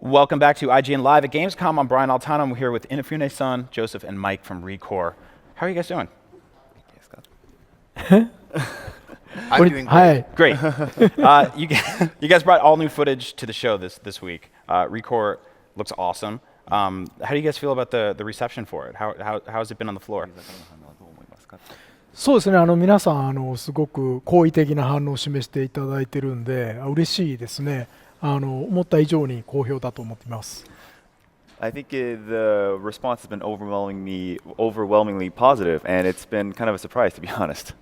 Welcome back to IGN Live at Gamescom. I'm Brian Altano. I'm here with Inafune-san, Joseph, and Mike from ReCore. How are you guys doing? I'm doing great. Great. You guys brought all new footage to the show this week. ReCore looks awesome. How do you guys feel about the reception for it? How has it been on the floor? そうですね、皆さんすごく好意的な反応を示していただいてるんで、嬉しいですね。思った以上に好評だと思っています。I think the response has been overwhelmingly positive, and it's been kind of a surprise, to be honest.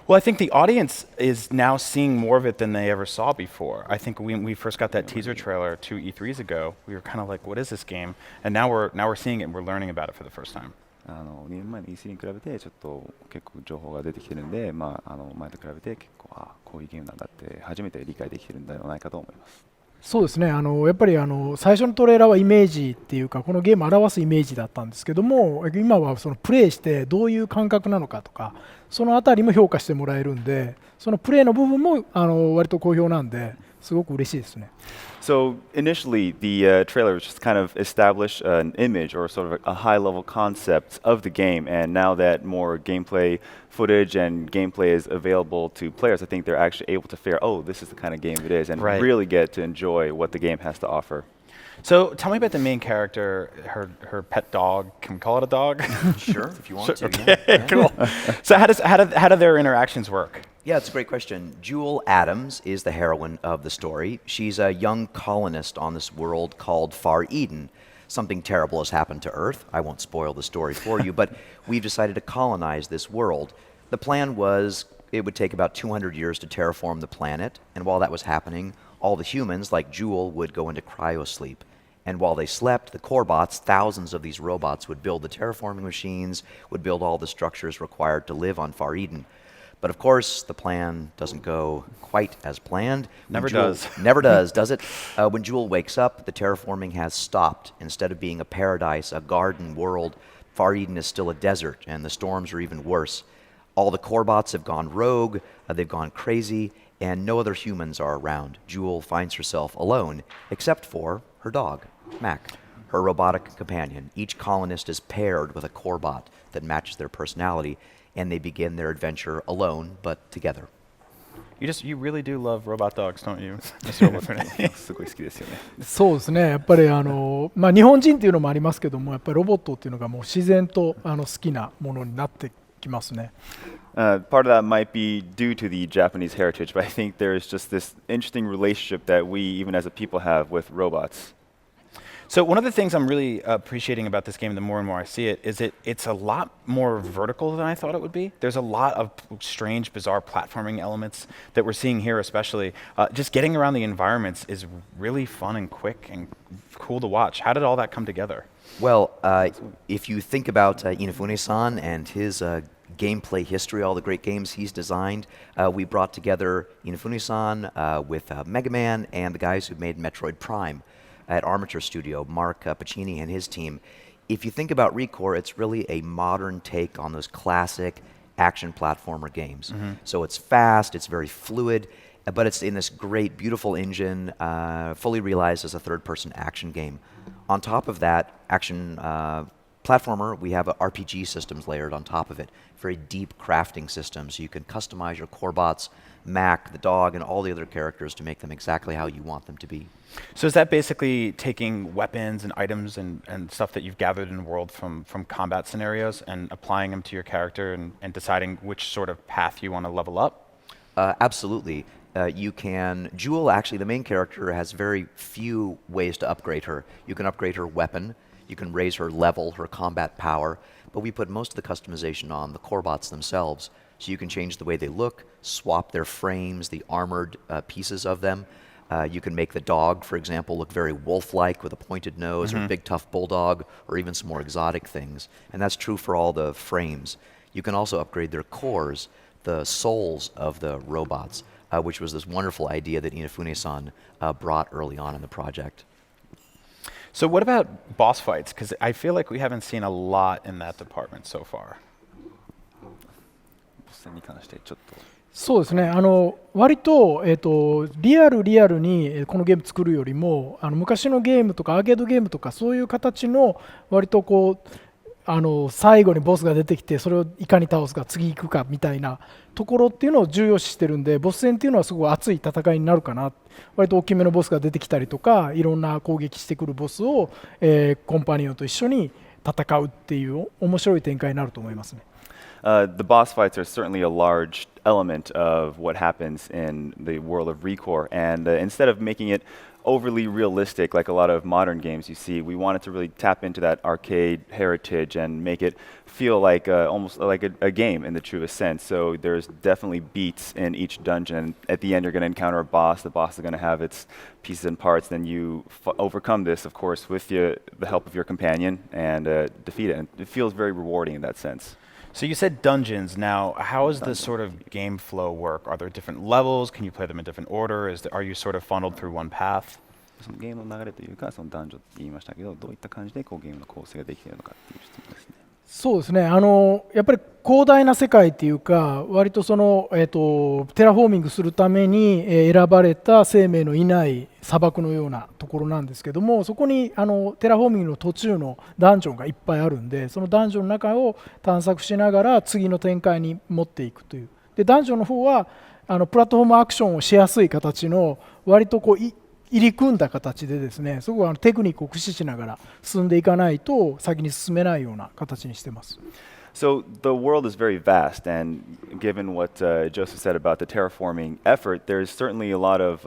Well, I think the audience is now seeing more of it than they ever saw before. I think when we first got that teaser trailer 2 E3s ago, we were kind of like, what is this game? And now we're seeing it and we're learning about it for the first time. 2年前の E3 に比べてちょっと結構情報が出てきてるんで、前と比べて結構こういうゲームなんだって初めて理解できてるんではないかと思います。そうですね、やっぱり最初のトレーラーはイメージっていうか、このゲームを表すイメージだったんですけども、今はそのプレイしてどういう感覚なのかとか、そのあたりも評価してもらえるんで、そのプレイの部分も割と好評なんで、すごく嬉しいですね。So initially, the trailer was just kind of establish an image or sort of a high-level concept of the game, and now that more gameplay footage and gameplay is available to players, I think they're actually able to figure, oh, this is the kind of game it is, and really get to enjoy what the game has to offer. So tell me about the main character, her pet dog. Can we call it a dog? Sure, if you want to. Okay, Yeah. cool. So how do their interactions work? Yeah, it's a great question. Jewel Adams is the heroine of the story. She's a young colonist on this world called Far Eden. Something terrible has happened to Earth. I won't spoil the story for you, but we've decided to colonize this world. The plan was it would take about 200 years to terraform the planet, and while that was happening, all the humans, like Jewel, would go into cryosleep. And while they slept, the core bots, thousands of these robots, would build the terraforming machines, would build all the structures required to live on Far Eden. But of course, the plan doesn't go quite as planned. Never does. Never does it? When Jewel wakes up, the terraforming has stopped. Instead of being a paradise, a garden world, Far Eden is still a desert, and the storms are even worse. All the core bots have gone rogue, they've gone crazy, and no other humans are around. Jewel finds herself alone, except for her dog, Mac, her robotic companion. Each colonist is paired with a core bot that matches their personality, and they begin their adventure alone, but together. You really do love robot dogs, don't you, Mr. Robotune? すごい好きですよね。そうですね、やっぱり日本人っていうのもありますけども、やっぱりロボットっていうのがもう自然と好きなものになってきますね。Part of that might be due to the Japanese heritage, but I think there's just this interesting relationship that we, even as a people, have with robots. So one of the things I'm really appreciating about this game, the more and more I see it, is it's a lot more vertical than I thought it would be. There's a lot of strange, bizarre platforming elements that we're seeing here especially. Just getting around the environments is really fun and quick and cool to watch. How did all that come together? Well, if you think about Inafune-san and his gameplay history, all the great games he's designed, we brought together Inafune-san with Mega Man and the guys who made Metroid Prime at Armature Studio, Mark Pacini and his team. If you think about ReCore, it's really a modern take on those classic action platformer games. So it's fast, it's very fluid, but it's in this great, beautiful engine, fully realized as a third-person action game. On top of that action platformer, we have RPG systems layered on top of it. Very deep crafting systems. So you can customize your core bots, Mac, the dog, and all the other characters to make them exactly how you want them to be. So is that basically taking weapons and items and stuff that you've gathered in the world from combat scenarios and applying them to your character and deciding which sort of path you want to level up? Absolutely. Jewel, actually, the main character, has very few ways to upgrade her. You can upgrade her weapon, you can raise her level, her combat power, but we put most of the customization on the core bots themselves. So you can change the way they look, swap their frames, the armored pieces of them. You can make the dog, for example, look very wolf-like with a pointed nose, or big tough bulldog, or even some more exotic things. And that's true for all the frames. You can also upgrade their cores, the souls of the robots, which was this wonderful idea that Inafune-san brought early on in the project. So what about boss fights? Because I feel like we haven't seen a lot in that department so far. そうですね、割と、リアルにこのゲーム作るよりも昔のゲームとかアーケードゲームとかそういう形の割とこう最後にボスが出てきてそれをいかに倒すか次行くかみたいなところっていうのを重要視してるんで、ボス戦っていうのはすごい熱い戦いになるかな。割と大きめのボスが出てきたりとかいろんな攻撃してくるボスを、コンパニオンと一緒に戦うっていう面白い展開になると思いますね。The boss fights are certainly a large element of what happens in the world of ReCore, and instead of making it overly realistic like a lot of modern games you see, we wanted to really tap into that arcade heritage and make it feel like almost like a game in the truest sense. So there's definitely beats in each dungeon, and at the end you're going to encounter a boss. The boss is going to have its pieces and parts. Then you overcome this, of course, with the help of your companion and defeat it. And it feels very rewarding in that sense. So you said dungeons. Now, how does this sort of game flow work? Are there different levels? Can you play them in different order? Are you sort of funneled through one path? そのゲームの流れというか、その男女って言いましたけど、どういった感じでこうゲームの構成ができているのかっていう質問ですね。そうですね、やっぱり広大な世界っていうか割とテラフォーミングするために選ばれた生命のいない砂漠のようなところなんですけども、そこにテラフォーミングの途中のダンジョンがいっぱいあるんで、そのダンジョンの中を探索しながら次の展開に持っていくという。でダンジョンの方はプラットフォームアクションをしやすい形の割とこう入り組んだ形でですね、すごくテクニックを駆使しながら進んでいかないと先に進めないような形にしてます。So the world is very vast, and given what Joseph said about the terraforming effort, there's certainly a lot of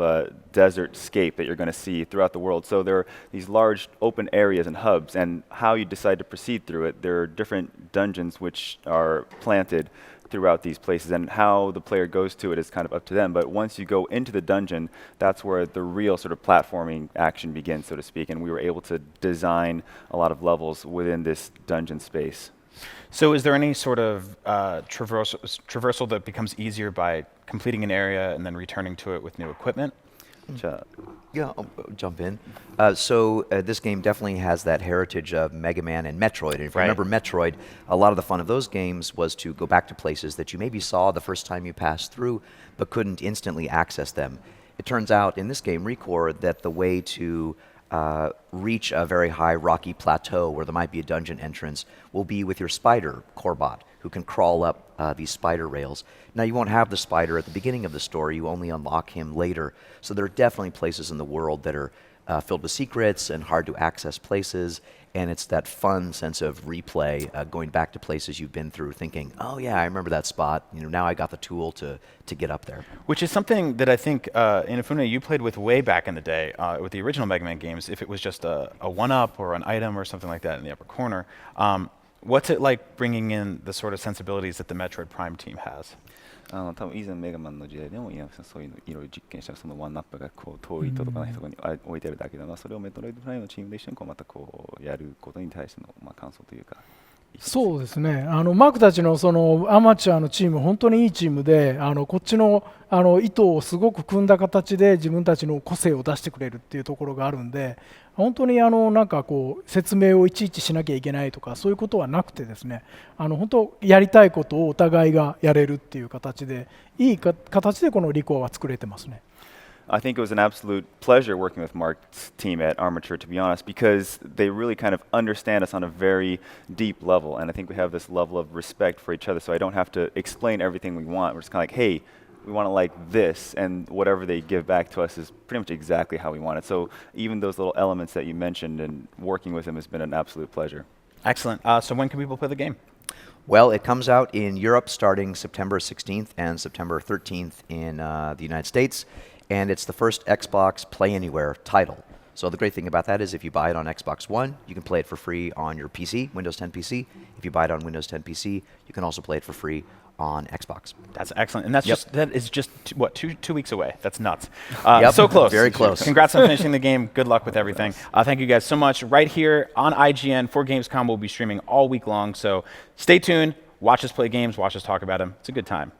desert scape that you're going to see throughout the world. So there are these large open areas and hubs, and how you decide to proceed through it, there are different dungeons which are planted throughout these places, and how the player goes to it is kind of up to them. But once you go into the dungeon, that's where the real sort of platforming action begins, so to speak, and we were able to design a lot of levels within this dungeon space. So is there any sort of traversal that becomes easier by completing an area and then returning to it with new equipment? Yeah, I'll jump in. This game definitely has that heritage of Mega Man and Metroid. And if you remember Metroid, a lot of the fun of those games was to go back to places that you maybe saw the first time you passed through, but couldn't instantly access them. It turns out in this game, ReCore, that the way to reach a very high rocky plateau where there might be a dungeon entrance will be with your spider, Corebot, who can crawl up these spider rails. Now, you won't have the spider at the beginning of the story. You only unlock him later. So there are definitely places in the world that are filled with secrets and hard to access places. And it's that fun sense of replay, going back to places you've been through, thinking, oh yeah, I remember that spot. You know, now I got the tool to get up there. Which is something that I think, Inafune, you played with way back in the day with the original Mega Man games. If it was just a one-up or an item or something like that in the upper corner, what's it like bringing in the sort of sensibilities that the Metroid Prime team has? 多分以前メガマンの時代でもそういうのいろいろ実験したそのワンナップがこう遠いとかのところに置いてあるだけだな、それをメトロイドプライムのチームで一緒にこうまたこうやることに対しての感想というか。そうですね、マークたちのそのアマチュアのチーム本当にいいチームでこっちの意図をすごく組んだ形で自分たちの個性を出してくれるっていうところがあるんで、本当になんかこう説明をいちいちしなきゃいけないとかそういうことはなくてですね、本当やりたいことをお互いがやれるっていう形でいい形でこのリコアは作れてますね。I think it was an absolute pleasure working with Mark's team at Armature, to be honest, because they really kind of understand us on a very deep level. And I think we have this level of respect for each other, so I don't have to explain everything we want. We're just kind of like, hey, we want to like this, and whatever they give back to us is pretty much exactly how we want it. So even those little elements that you mentioned and working with him has been an absolute pleasure. Excellent. So when can people play the game? Well, it comes out in Europe starting September 16th and September 13th in the United States. And it's the first Xbox Play Anywhere title. So the great thing about that is if you buy it on Xbox One, you can play it for free on your PC, Windows 10 PC. If you buy it on Windows 10 PC, you can also play it for free on Xbox. That's excellent. And that is just what, two weeks away. That's nuts. Yep, so close. Very close. Congrats on finishing the game. Good luck with everything. Thank you guys so much. Right here on IGN for Gamescom, we'll be streaming all week long. So stay tuned. Watch us play games. Watch us talk about them. It's a good time.